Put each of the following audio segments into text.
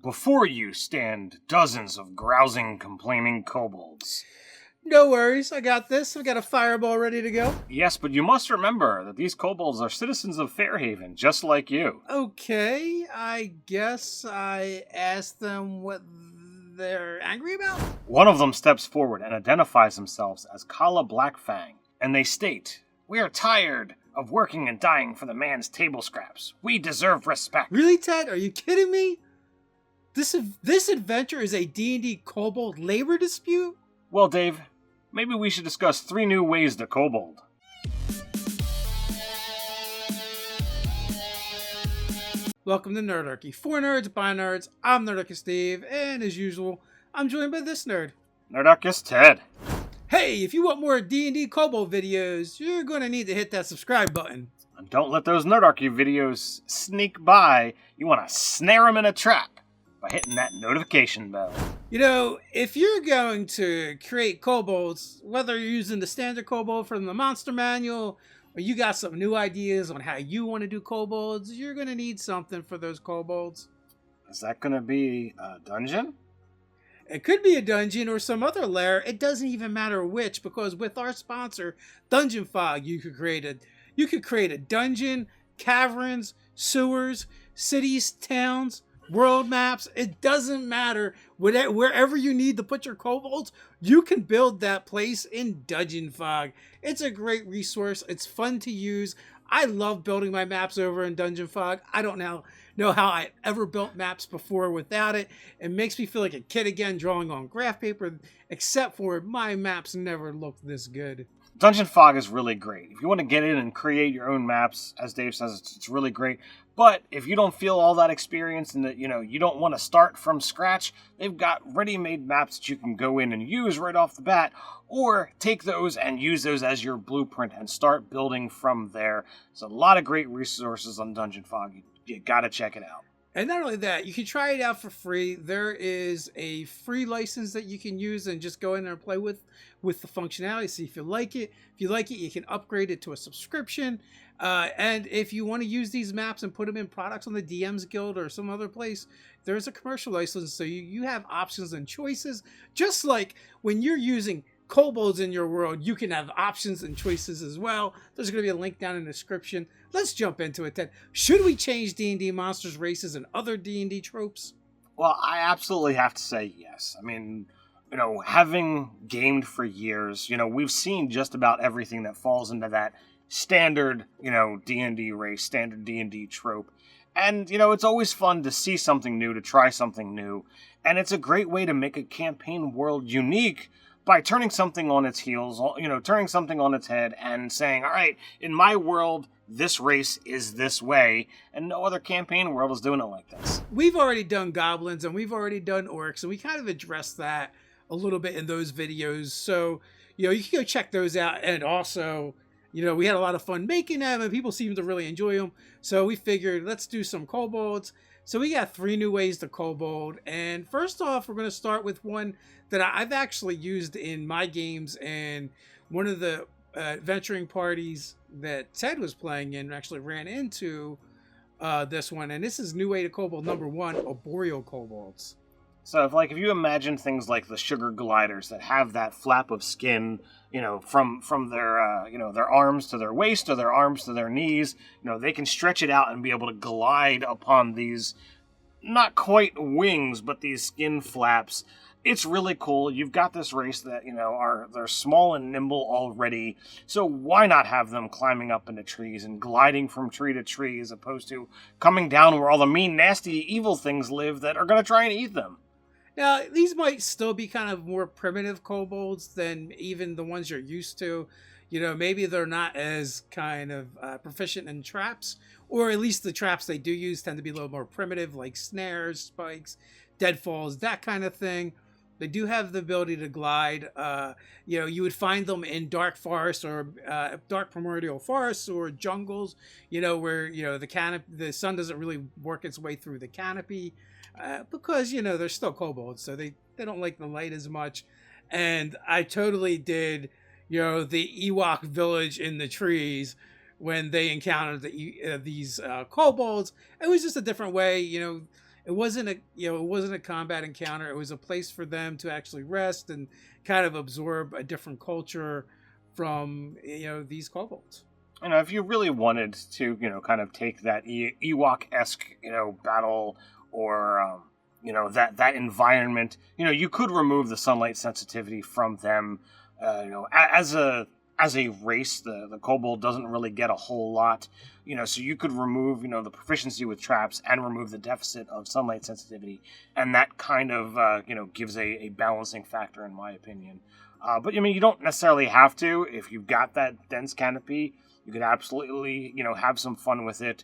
Before you stand dozens of grousing, complaining kobolds. No worries, I got this. I've got a fireball ready to go. Yes, but you must remember that these kobolds are citizens of Fairhaven, just like you. Okay, I guess I asked them what they're angry about? One of them steps forward and identifies themselves as Kala Blackfang, and they state, "We are tired of working and dying for the man's table scraps. We deserve respect." Really, Ted? Are you kidding me? This adventure is a D&D kobold labor dispute? Well, Dave, maybe we should discuss 3 new ways to kobold. Welcome to Nerdarchy. For nerds, by nerds, I'm Nerdarchy Steve, and as usual, I'm joined by this nerd. Nerdarchy Ted. Hey, if you want more D&D kobold videos, you're going to need to hit that subscribe button. And don't let those Nerdarchy videos sneak by. You want to snare them in a trap by hitting that notification bell. You know, if you're going to create kobolds, whether you're using the standard kobold from the monster manual, or you got some new ideas on how you want to do kobolds, you're going to need something for those kobolds. Is that going to be a dungeon? It could be a dungeon or some other lair. It doesn't even matter which, because with our sponsor, Dungeon Fog, you could create a dungeon, caverns, sewers, cities, towns, world maps. It doesn't matter. Wherever you need to put your kobolds, you can build that place in Dungeon Fog. It's a great resource. It's fun to use. I love building my maps over in Dungeon Fog. I don't know how I ever built maps before without it. It makes me feel like a kid again drawing on graph paper, except for my maps never looked this good. Dungeon Fog is really great. If you want to get in and create your own maps, as Dave says, it's really great. But if you don't feel all that experience and that you don't want to start from scratch, they've got ready-made maps that you can go in and use right off the bat, or take those and use those as your blueprint and start building from there. There's a lot of great resources on Dungeon Fog. You gotta check it out. And not only that, you can try it out for free. There is a free license that you can use and just go in there and play with the functionality. See if you like it. If you like it, you can upgrade it to a subscription. And if you want to use these maps and put them in products on the DM's Guild or some other place, there's a commercial license. So you have options and choices. Just like when you're using kobolds in your world, you can have options and choices as well. There's going to be a link down in the description. Let's jump into it then. Should we change D&D monsters, races, and other D&D tropes? Well, I absolutely have to say yes. I mean, having gamed for years, we've seen just about everything that falls into that standard, D&D race, standard D&D trope. And, it's always fun to see something new, to try something new. And it's a great way to make a campaign world unique by turning something on its heels, turning something on its head and saying, all right, in my world, this race is this way, and no other campaign world is doing it like this. We've already done goblins, and we've already done orcs, and we kind of addressed that a little bit in those videos. So, you can go check those out. And also, we had a lot of fun making them, and people seem to really enjoy them. So we figured, let's do some kobolds. So we got 3 new ways to kobold. And first off, we're going to start with one that I've actually used in my games, and one of the adventuring parties that Ted was playing in actually ran into this one. And this is new way to kobold number 1, Arborio kobolds. So if you imagine things like the sugar gliders that have that flap of skin, from their their arms to their waist or their arms to their knees, they can stretch it out and be able to glide upon these not quite wings, but these skin flaps. It's really cool. You've got this race that, they're small and nimble already. So why not have them climbing up into trees and gliding from tree to tree as opposed to coming down where all the mean, nasty, evil things live that are going to try and eat them? Now, these might still be kind of more primitive kobolds than even the ones you're used to. Maybe they're not as kind of proficient in traps, or at least the traps they do use tend to be a little more primitive, like snares, spikes, deadfalls, that kind of thing. They do have the ability to glide. You would find them in dark forests or dark primordial forests or jungles, where, the sun doesn't really work its way through the canopy because, they're still kobolds, so they don't like the light as much. And I totally did, the Ewok village in the trees when they encountered these kobolds. It was just a different way, it wasn't a combat encounter. It was a place for them to actually rest and kind of absorb a different culture from these kobolds. If you really wanted to, kind of take that Ewok-esque, battle or, that environment, you could remove the sunlight sensitivity from them. As a race, the kobold doesn't really get a whole lot, so you could remove, the proficiency with traps and remove the deficit of sunlight sensitivity, and that kind of, gives a balancing factor, in my opinion. But you don't necessarily have to. If you've got that dense canopy, you could absolutely, have some fun with it.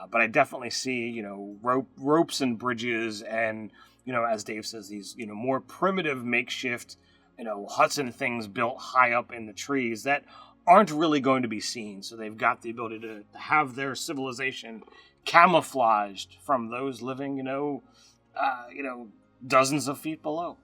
But I definitely see, ropes and bridges and, as Dave says, these, more primitive makeshift, huts and things built high up in the trees that aren't really going to be seen. So they've got the ability to have their civilization camouflaged from those living, dozens of feet below.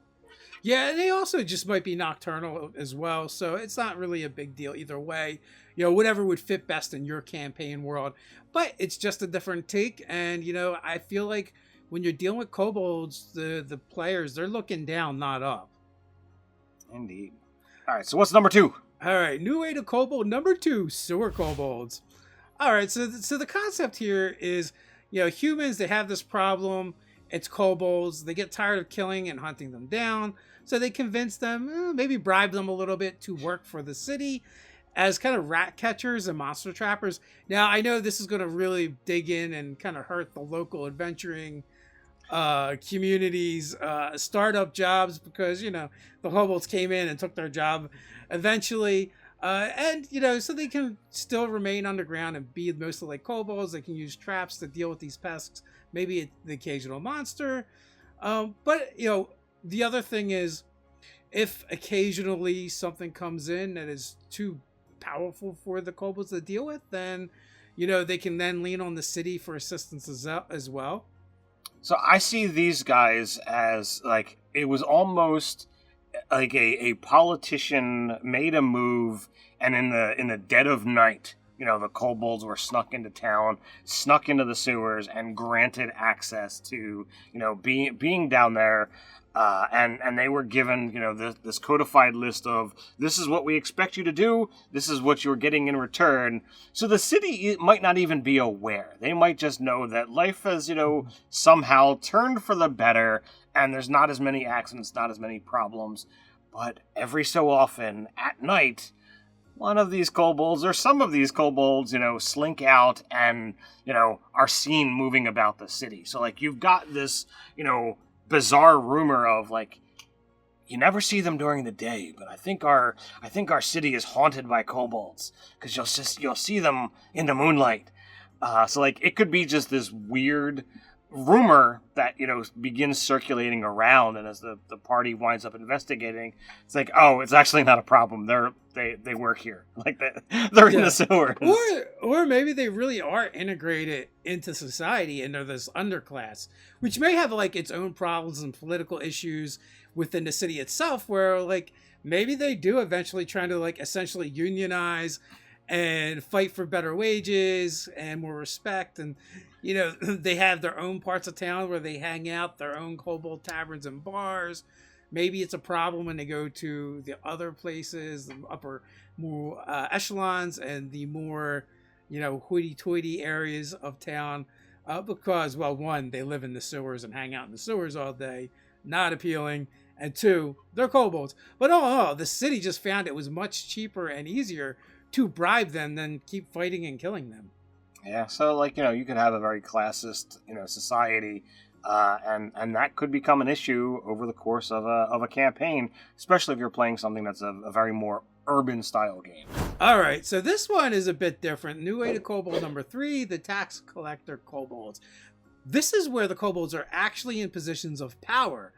Yeah, and they also just might be nocturnal as well, so it's not really a big deal either way. Whatever would fit best in your campaign world. But it's just a different take, and, I feel like when you're dealing with kobolds, the players, they're looking down, not up. Indeed. All right, so what's number 2? All right, new way to kobold. Number 2, sewer kobolds. All right, so the concept here is, humans, they have this problem. It's kobolds. They get tired of killing and hunting them down. So they convince them, maybe bribe them a little bit to work for the city as kind of rat catchers and monster trappers. Now, I know this is going to really dig in and kind of hurt the local adventuring communities, startup jobs, because, the kobolds came in and took their job eventually. And, so they can still remain underground and be mostly like kobolds. They can use traps to deal with these pests, maybe the occasional monster. But, the other thing is, if occasionally something comes in that is too powerful for the kobolds to deal with, then, they can then lean on the city for assistance as well. So I see these guys as, like, it was almost like a politician made a move, and in the dead of night, the kobolds were snuck into town, snuck into the sewers, and granted access to, being down there. And they were given, this codified list of, this is what we expect you to do, this is what you're getting in return. So the city might not even be aware. They might just know that life has, somehow turned for the better, and there's not as many accidents, not as many problems. But every so often, at night, one of these kobolds, or some of these kobolds, slink out and, are seen moving about the city. So, like, you've got this, bizarre rumor of, like, you never see them during the day, but I think our city is haunted by kobolds, because you'll see them in the moonlight. So, like, it could be just this weird rumor that begins circulating around, and as the party winds up investigating, it's like, oh, it's actually not a problem. They work here, like they're in the sewers, or maybe they really are integrated into society and they're this underclass, which may have like its own problems and political issues within the city itself, where like maybe they do eventually try to like essentially unionize and fight for better wages and more respect, and they have their own parts of town where they hang out, their own kobold taverns and bars. Maybe it's a problem when they go to the other places, the upper more echelons and the more, hoity-toity areas of town, because, well, one, they live in the sewers and hang out in the sewers all day, not appealing, and two, they're kobolds. But all, the city just found it was much cheaper and easier to bribe them than keep fighting and killing them. Yeah, so, like, you could have a very classist, society, and that could become an issue over the course of a campaign, especially if you're playing something that's a very more urban-style game. All right, so this one is a bit different. New way to kobold number 3, the tax collector kobolds. This is where the kobolds are actually in positions of power.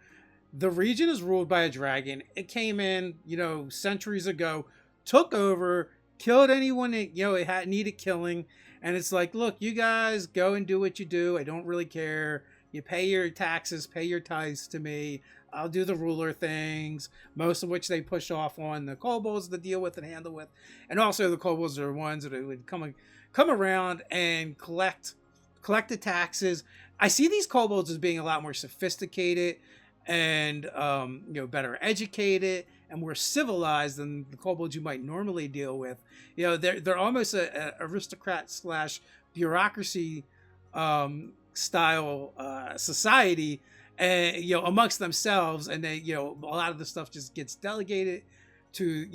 The region is ruled by a dragon. It came in, centuries ago, took over, killed anyone that, it had needed killing. And it's like, look, you guys go and do what you do. I don't really care. You pay your taxes, pay your tithes to me. I'll do the ruler things, most of which they push off on the kobolds to deal with and handle with. And also the kobolds are ones that would come around and collect collect the taxes. I see these kobolds as being a lot more sophisticated and better educated and more civilized than the kobolds you might normally deal with. They're almost a aristocrat slash bureaucracy style society, and amongst themselves, and they a lot of the stuff just gets delegated to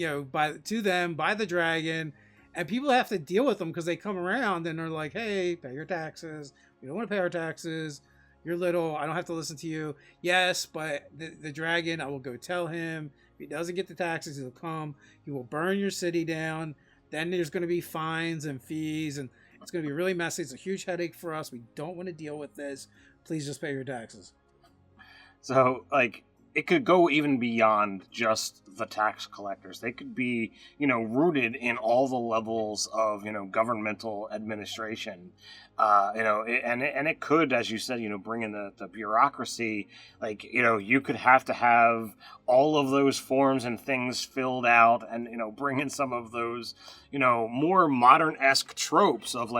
them by the dragon, and people have to deal with them because they come around and they're like, hey, pay your taxes. We don't want to pay our taxes. You're little. I don't have to listen to you. Yes, but the dragon, I will go tell him. If he doesn't get the taxes, he'll come. He will burn your city down. Then there's going to be fines and fees, and it's going to be really messy. It's a huge headache for us. We don't want to deal with this. Please just pay your taxes. So, it could go even beyond just the tax collectors. They could be, rooted in all the levels of, governmental administration. And it could, as you said, bring in the bureaucracy. You could have to have all of those forms and things filled out, and bring in some of those more modern-esque tropes of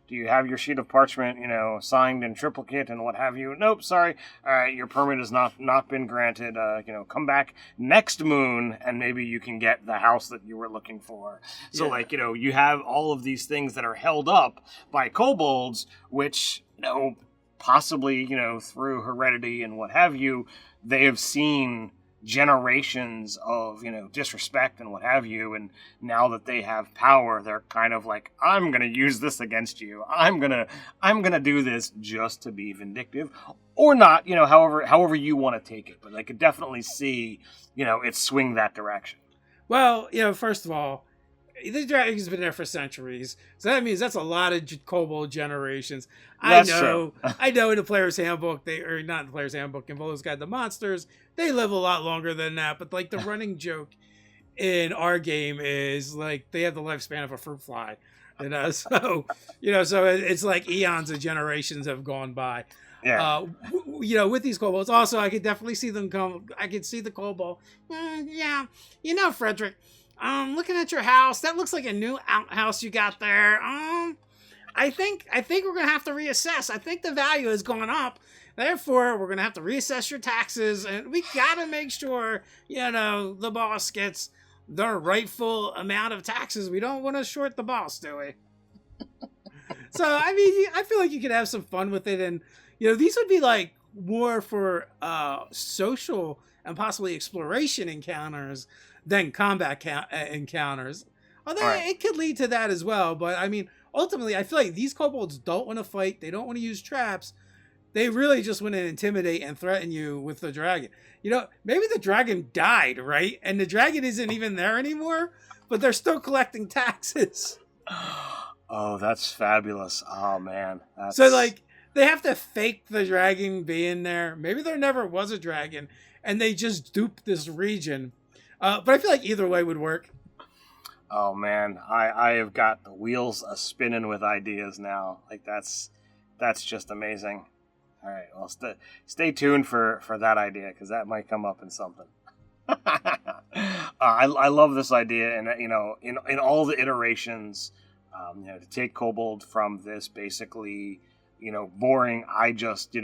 do you have your sheet of parchment signed in triplicate and what have you? Nope, sorry. All right, your permit has not been granted. Come back next moon and maybe you can get the house that you were looking for. So you have all of these things that are held up by kobolds, which possibly through heredity and what have you, they have seen generations of disrespect and what have you, and now that they have power, they're kind of like, I'm gonna use this against you. I'm gonna do this just to be vindictive, or not. However you want to take it, but I could definitely see it swing that direction. Well, first of all, the dragon's been there for centuries, so that means that's a lot of kobold generations. That's true. I know in the player's handbook, not in the player's handbook, in Volo's Guide to Monsters, they live a lot longer than that. But the running joke in our game is they have the lifespan of a fruit fly, So it's like eons of generations have gone by. Yeah. With these kobolds, also I could definitely see them come. I could see the kobold. Frederick. Looking at your house, that looks like a new outhouse you got there. I think we're gonna have to reassess. I think the value has gone up. Therefore, we're gonna have to reassess your taxes, and we gotta make sure the boss gets the rightful amount of taxes. We don't want to short the boss, do we? So I feel like you could have some fun with it, and these would be more for social and possibly exploration encounters than combat encounters. Although it could lead to that as well. But ultimately, I feel like these kobolds don't want to fight. They don't want to use traps. They really just want to intimidate and threaten you with the dragon. Maybe the dragon died, right? And the dragon isn't even there anymore, but they're still collecting taxes. Oh, that's fabulous. Oh, man. So, they have to fake the dragon being there. Maybe there never was a dragon, and they just duped this region. But I feel like either way would work. Oh man, I have got the wheels a spinning with ideas now. That's just amazing. All right, well, stay tuned for that idea, because that might come up in something. I love this idea, and in all the iterations, to take Kobold from this basically boring. I just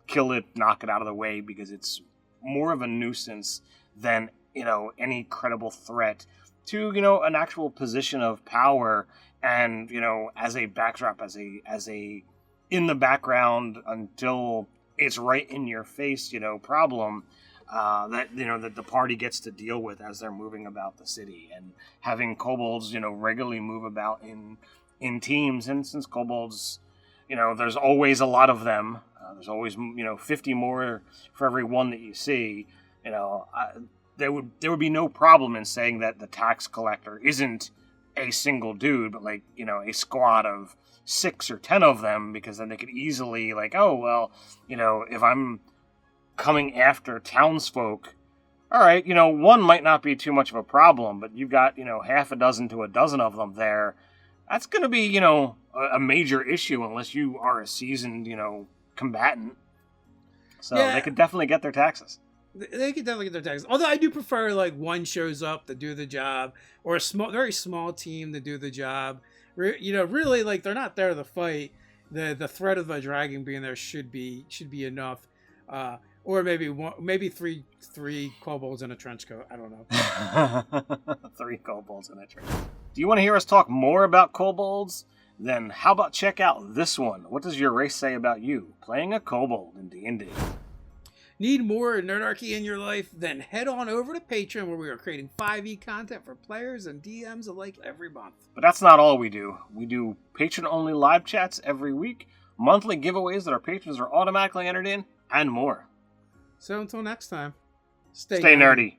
kill it, knock it out of the way, because it's more of a nuisance than any credible threat to an actual position of power, and as a backdrop, as a in the background until it's right in your face problem that that the party gets to deal with as they're moving about the city, and having kobolds regularly move about in teams. And since kobolds there's always a lot of them, there's always 50 more for every one that you see. There would be no problem in saying that the tax collector isn't a single dude, but a squad of 6 or 10 of them, because then they could easily if I'm coming after townsfolk, all right, one might not be too much of a problem, but you've got half a dozen to a dozen of them there. That's going to be a major issue unless you are a seasoned combatant. So they could definitely get their taxes. They could definitely get their taxes. Although I do prefer one shows up to do the job, or a very small team to do the job, really, like, they're not there to fight. The threat of a dragon being there should be enough. Or maybe three kobolds in a trench coat. I don't know. 3 kobolds in a trench coat. Do you want to hear us talk more about kobolds? Then how about check out this one? What does your race say about you playing a kobold in D&D? Need more Nerdarchy in your life? Then head on over to Patreon, where we are creating 5e content for players and DMs alike every month. But that's not all we do. We do patron-only live chats every week, monthly giveaways that our patrons are automatically entered in, and more. So until next time, stay nerdy.